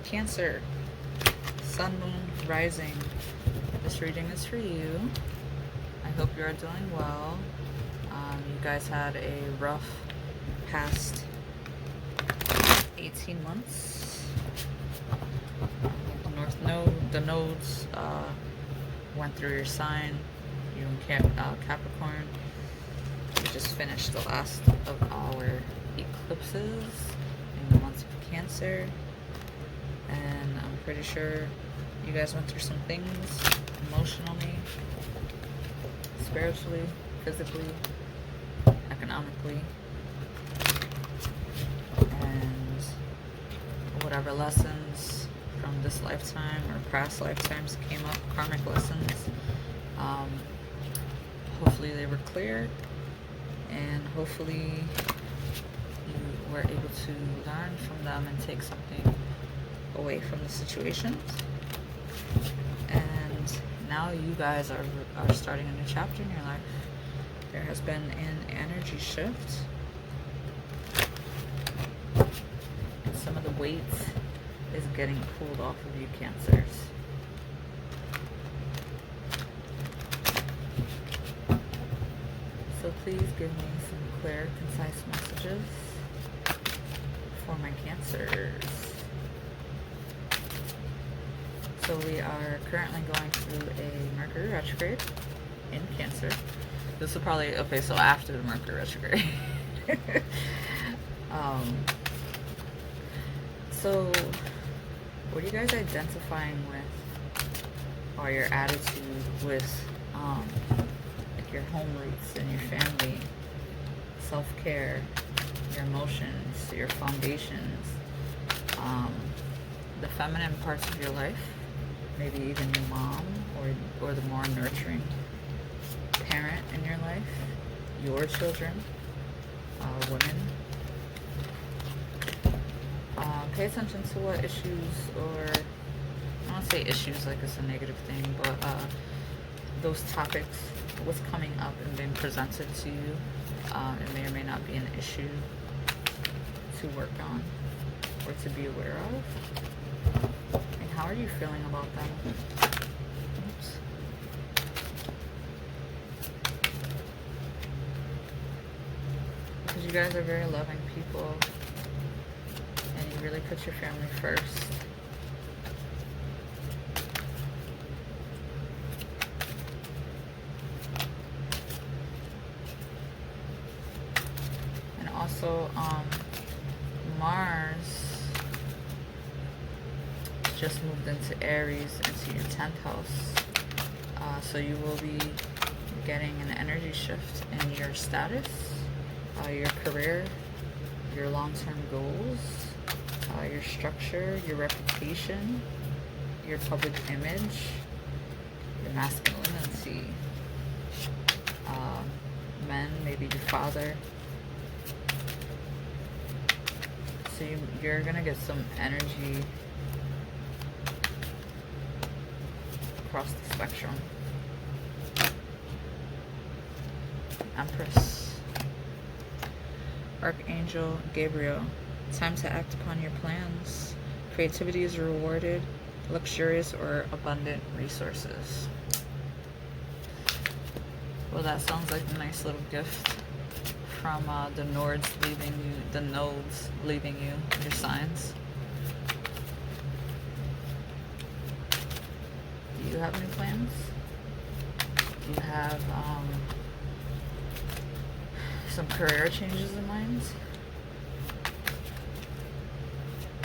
Cancer, Sun, Moon, Rising. This reading is for you. I hope you are doing well. You guys had a rough past 18 months. North Node, the nodes went through your sign. You in Capricorn. We just finished the last of our eclipses in the month of Cancer, and I'm pretty sure you guys went through some things emotionally, spiritually, physically, economically, and whatever lessons from this lifetime or past lifetimes came up, karmic lessons, hopefully they were clear, and hopefully you were able to learn from them and take something away from the situations. And now you guys are starting a new chapter in your life. There has been an energy shift. And some of the weight is getting pulled off of you, Cancers. So please give me some clear, concise messages for my Cancers. So we are currently going through a Mercury retrograde in Cancer. This will probably, okay, so after the Mercury retrograde. So what are you guys identifying with, or your attitude with like your home roots and your family, self-care, your emotions, your foundations, the feminine parts of your life, maybe even your mom or the more nurturing parent in your life, your children, women. Pay attention to what issues, or I don't want to say issues like it's a negative thing, but those topics, what's coming up and being presented to you, it may or may not be an issue to work on or to be aware of. And how are you feeling about them? Oops. Because you guys are very loving people, and you really put your family first. And also, Mars just moved into Aries, into your 10th house. So you will be getting an energy shift in your status, your career, your long-term goals, your structure, your reputation, your public image, your masculinity, men, maybe your father. So you're gonna get some energy across the spectrum. Empress, Archangel Gabriel. Time to act upon your plans. Creativity is rewarded. Luxurious or abundant resources. Well, that sounds like a nice little gift from the nodes leaving you, the nodes leaving you, your signs. Do you have any plans? Do you have some career changes in mind?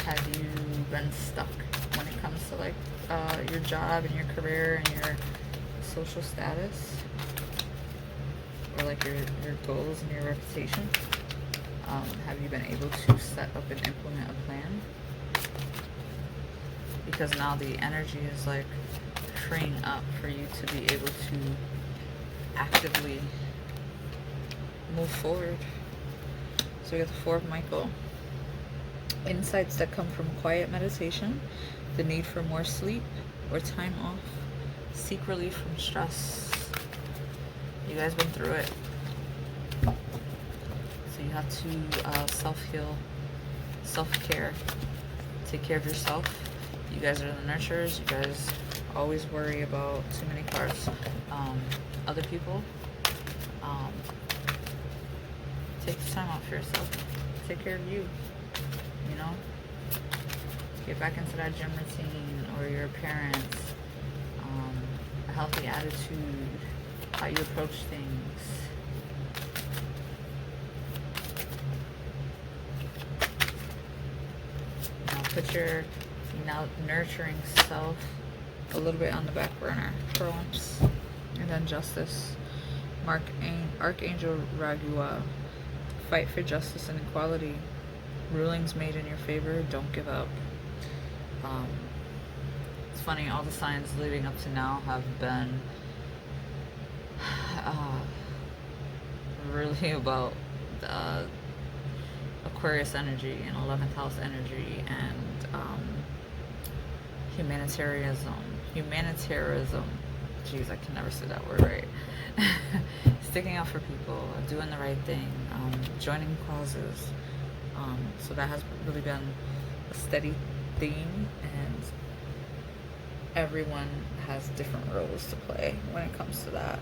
Have you been stuck when it comes to like your job and your career and your social status, or like your goals and your reputation? Have you been able to set up and implement a plan? Because now the energy is like freeing up for you to be able to actively move forward. So we got the Four of Michael. Insights that come from quiet meditation, the need for more sleep or time off, seek relief from stress. You guys been through it. So you have to self-heal, self-care, take care of yourself, You guys are the nurturers. You guys always worry about too many cards. Other people, take time out for yourself. Take care of you. You know, get back into that gym routine or your parents. A healthy attitude, how you approach things. Put your nurturing self a little bit on the back burner for once. And then justice. Archangel Ragua. Fight for justice and equality. Rulings made in your favor. Don't give up. It's funny, all the signs leading up to now have been really about Aquarius energy and 11th house energy and humanitarianism. Jeez, I can never say that word right. Sticking up for people, doing the right thing, joining causes. So that has really been a steady theme, and everyone has different roles to play when it comes to that.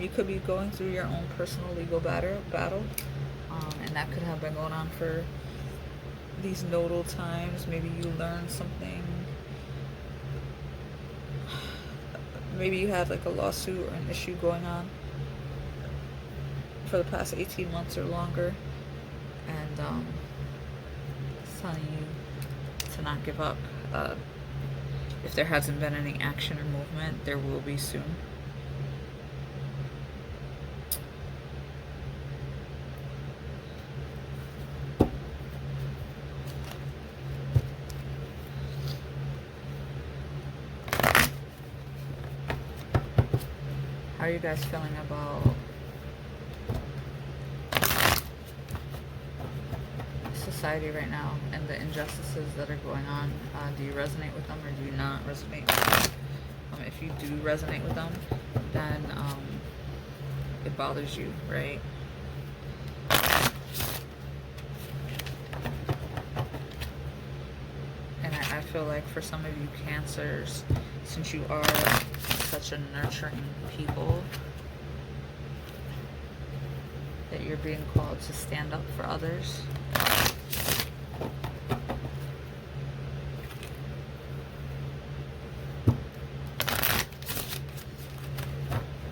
You could be going through your own personal legal battle, and that could have been going on for these nodal times. Maybe you learned something. Maybe you had like a lawsuit or an issue going on for the past 18 months or longer, and it's telling you to not give up. If there hasn't been any action or movement, there will be soon. How are you guys feeling about society right now and the injustices that are going on? Do you resonate with them or do you not resonate with them? If you do resonate with them, then it bothers you, right? And I feel like for some of you Cancers, since you are such a nurturing people, that you're being called to stand up for others.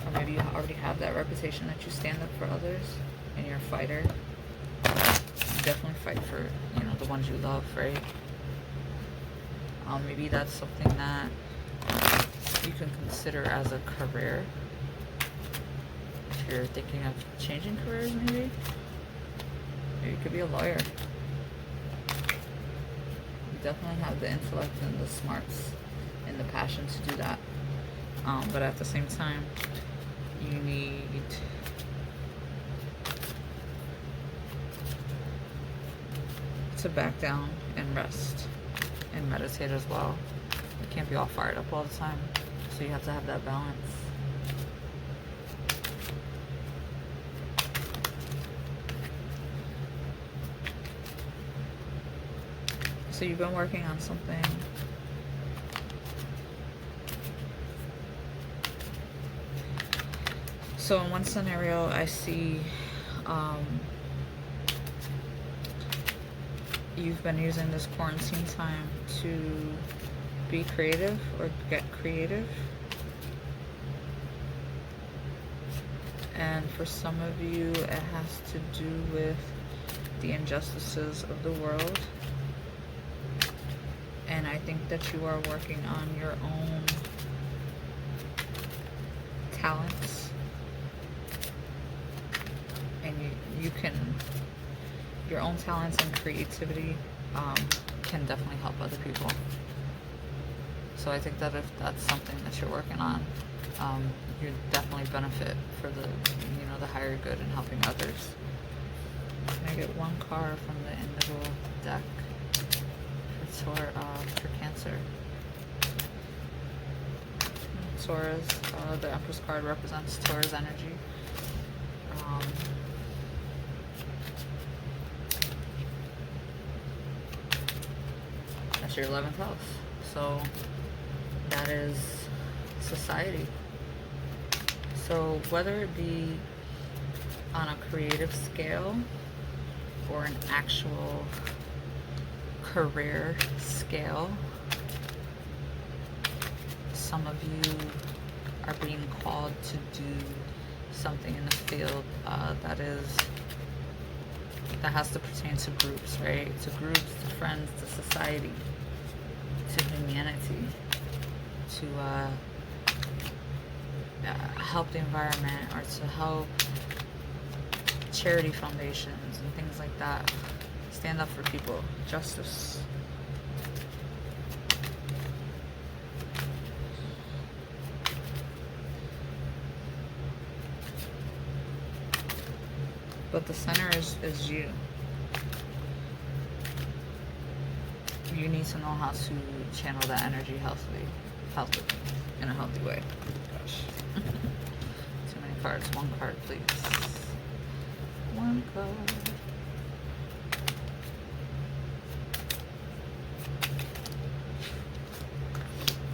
Or maybe you already have that reputation that you stand up for others and you're a fighter. You definitely fight for, the ones you love, right? Maybe that's something that you can consider as a career. If you're thinking of changing careers, maybe you could be a lawyer. You definitely have the intellect and the smarts and the passion to do that. But at the same time, you need to back down and rest and meditate as well. You can't be all fired up all the time. So you have to have that balance. So you've been working on something. So in one scenario, I see you've been using this quarantine time to be creative or get creative. And for some of you, it has to do with the injustices of the world. And I think that you are working on your own talents. And you can, your own talents and creativity can definitely help other people. So I think that if that's something that you're working on, you definitely benefit for the, the higher good and helping others. Can I get one card from the individual deck for Cancer? Taurus, the Empress card represents Taurus energy. That's your 11th house. also that is society. So whether it be on a creative scale or an actual career scale, some of you are being called to do something in the field that has to pertain to groups, right? To groups, to friends, to society, to humanity, to help the environment, or to help charity foundations and things like that. Stand up for people. Justice. But the center is you. You need to know how to channel that energy healthily, in a healthy way. Gosh. Too many cards. One card, please. One card.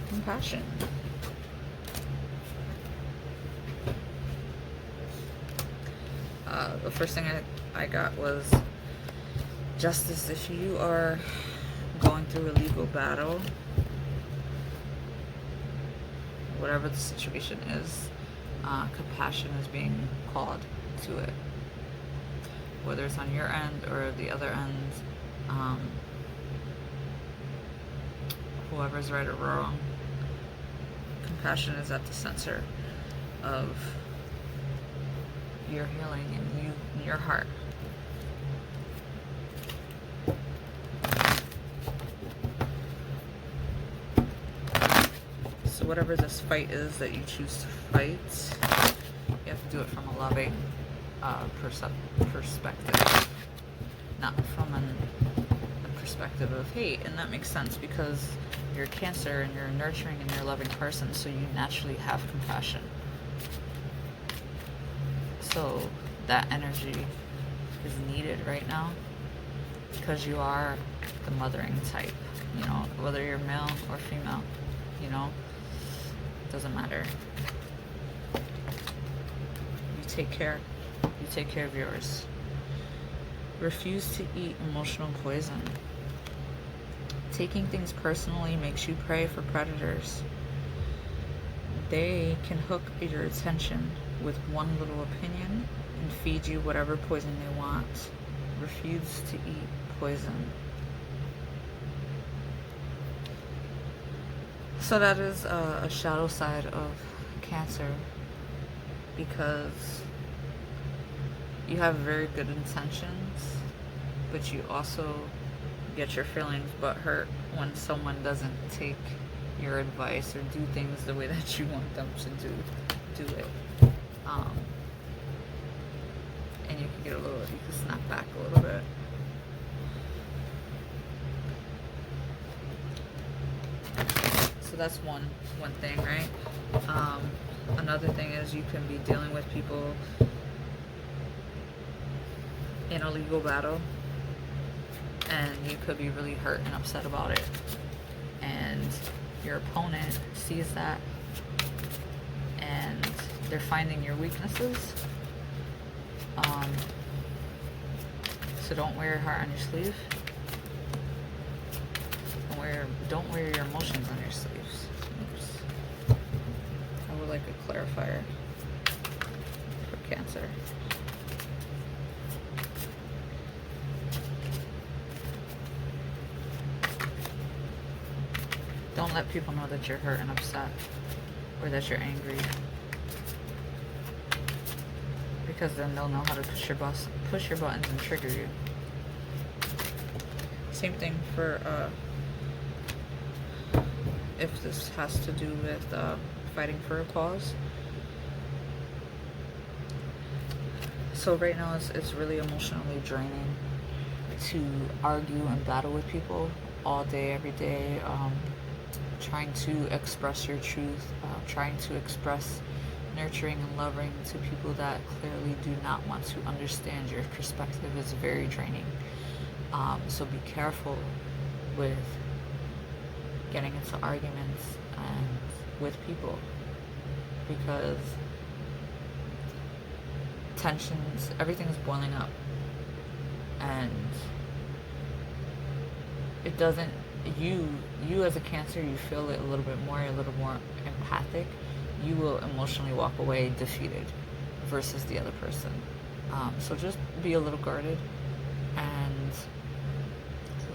Compassion. The first thing I got was justice. If you are going through a legal battle, whatever the situation is, compassion is being called to it. Whether it's on your end or the other end, whoever's right or wrong, compassion is at the center of your healing and your heart. So whatever this fight is that you choose to fight, you have to do it from a loving perspective, not from a perspective of hate. And that makes sense because you're Cancer and you're a nurturing and you're a loving person, so you naturally have compassion. So that energy is needed right now because you are the mothering type, you know, whether you're male or female, you know, doesn't matter. You take care of yours. Refuse to eat emotional poison. Taking things personally makes you prey for predators. They can hook your attention with one little opinion and feed you whatever poison they want. Refuse to eat poison. So that is a shadow side of Cancer, because you have very good intentions, but you also get your feelings butt hurt when someone doesn't take your advice or do things the way that you want them to do it. And you can snap back a little bit. So that's one thing, right? Another thing is you can be dealing with people in a legal battle, and you could be really hurt and upset about it, and your opponent sees that and they're finding your weaknesses. So don't wear your heart on your sleeve. Don't wear your emotions on your sleeves. Oops. I would like a clarifier for Cancer. Don't let people know that you're hurt and upset or that you're angry, because then they'll know how to push your buttons and trigger you. Same thing for if this has to do with fighting for a cause. So right now it's really emotionally draining to argue and battle with people all day, every day, trying to express your truth, trying to express nurturing and loving to people that clearly do not want to understand your perspective is very draining. So be careful with getting into arguments and with people, because tensions, everything is boiling up, and it doesn't, you as a Cancer, you feel it a little bit more, you're a little more empathic. You will emotionally walk away defeated versus the other person. So just be a little guarded and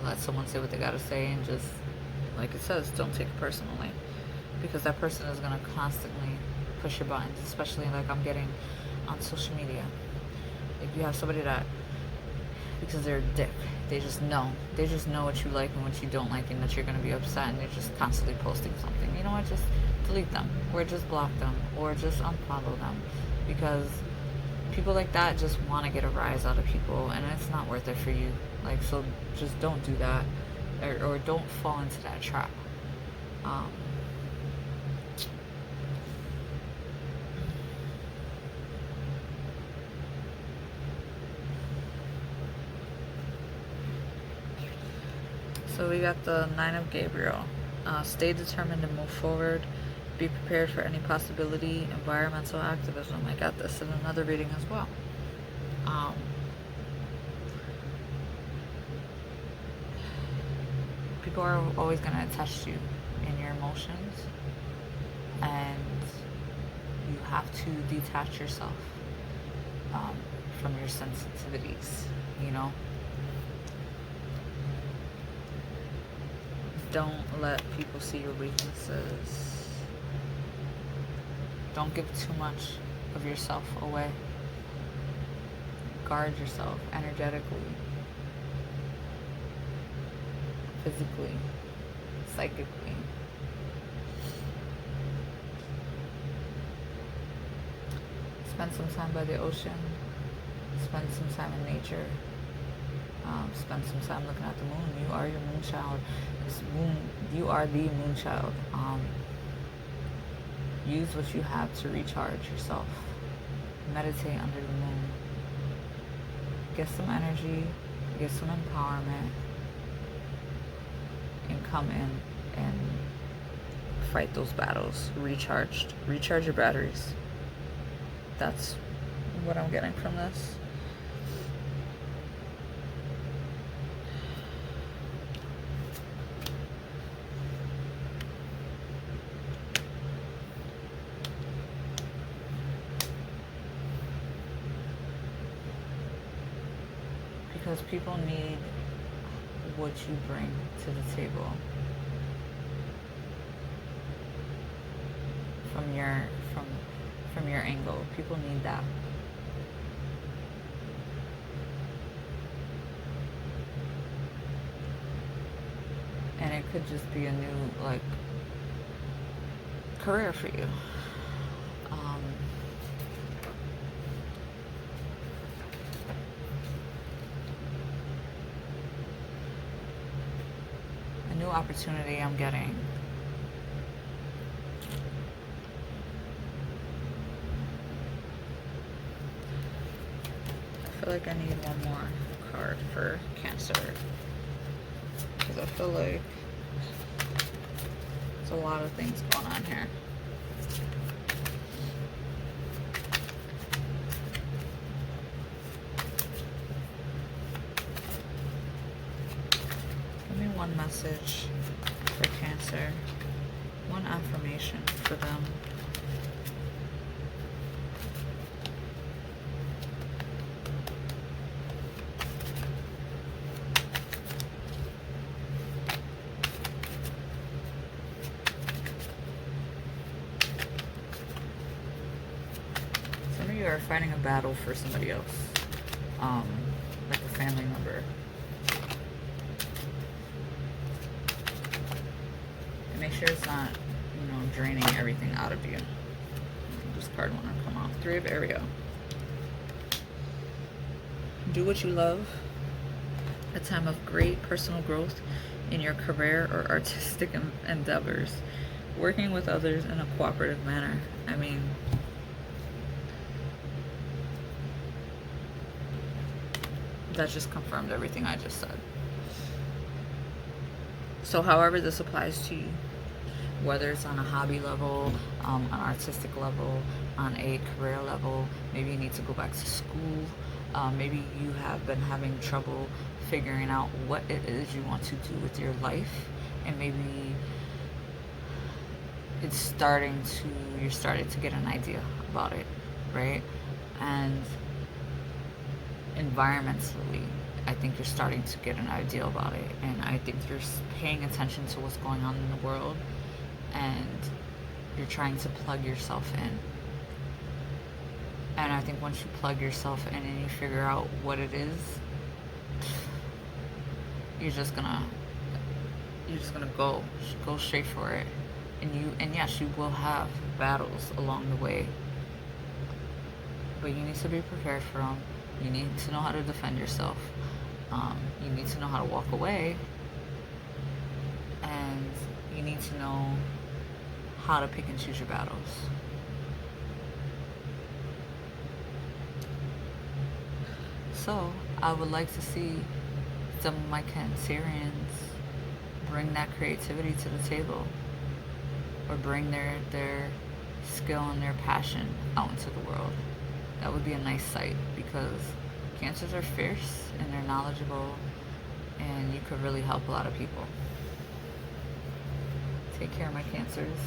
let someone say what they gotta say, and just, like it says, don't take it personally, because that person is gonna constantly push your buttons, especially like I'm getting on social media. Like you have somebody that, because they're a dick, they just know what you like and what you don't like, and that you're gonna be upset, and they're just constantly posting something. You know what? Just delete them, or just block them, or just unfollow them, because people like that just want to get a rise out of people, and it's not worth it for you. Like, so just don't do that, or don't fall into that trap. So we got the 9 of Gabriel. Stay determined and move forward. Be prepared for any possibility. Environmental activism. I got this in another reading as well. People are always going to attach you in your emotions, and you have to detach yourself from your sensitivities, you know? Don't let people see your weaknesses. Don't give too much of yourself away. Guard yourself energetically, physically, psychically. Spend some time by the ocean. Spend some time in nature. Spend some time looking at the moon. You are your moon child. This moon, you are the moon child. Use what you have to recharge yourself. Meditate under the moon. Get some energy, get some empowerment, and come in and fight those battles recharged. Recharge your batteries. That's what I'm getting from this. Because people need what you bring to the table from your angle. People need that. And it could just be a new, like, career for you. A new opportunity I'm getting. I feel like I need one more card for Cancer, because I feel like there's a lot of things going on here. Give me one message for Cancer, one affirmation for them. Some of you are fighting a battle for somebody else, like a family member. And make sure it's not, draining everything out of you. This card want to come off. 3 of Ariel. Do what you love. A time of great personal growth in your career or artistic endeavors. Working with others in a cooperative manner. I mean, that just confirmed everything I just said. So however this applies to you, whether it's on a hobby level, an artistic level, on a career level, maybe you need to go back to school, maybe you have been having trouble figuring out what it is you want to do with your life, and maybe you're starting to get an idea about it, right? And environmentally, I think you're starting to get an idea about it, and I think you're paying attention to what's going on in the world, and you're trying to plug yourself in. And I think once you plug yourself in and you figure out what it is, you're just gonna go straight for it. And yes, you will have battles along the way, but you need to be prepared for them. You need to know how to defend yourself. You need to know how to walk away, and you need to know how to pick and choose your battles. So I would like to see some of my Cancerians bring that creativity to the table, or bring their skill and their passion out into the world. That would be a nice sight, because Cancers are fierce and they're knowledgeable, and you could really help a lot of people. Take care, my Cancers.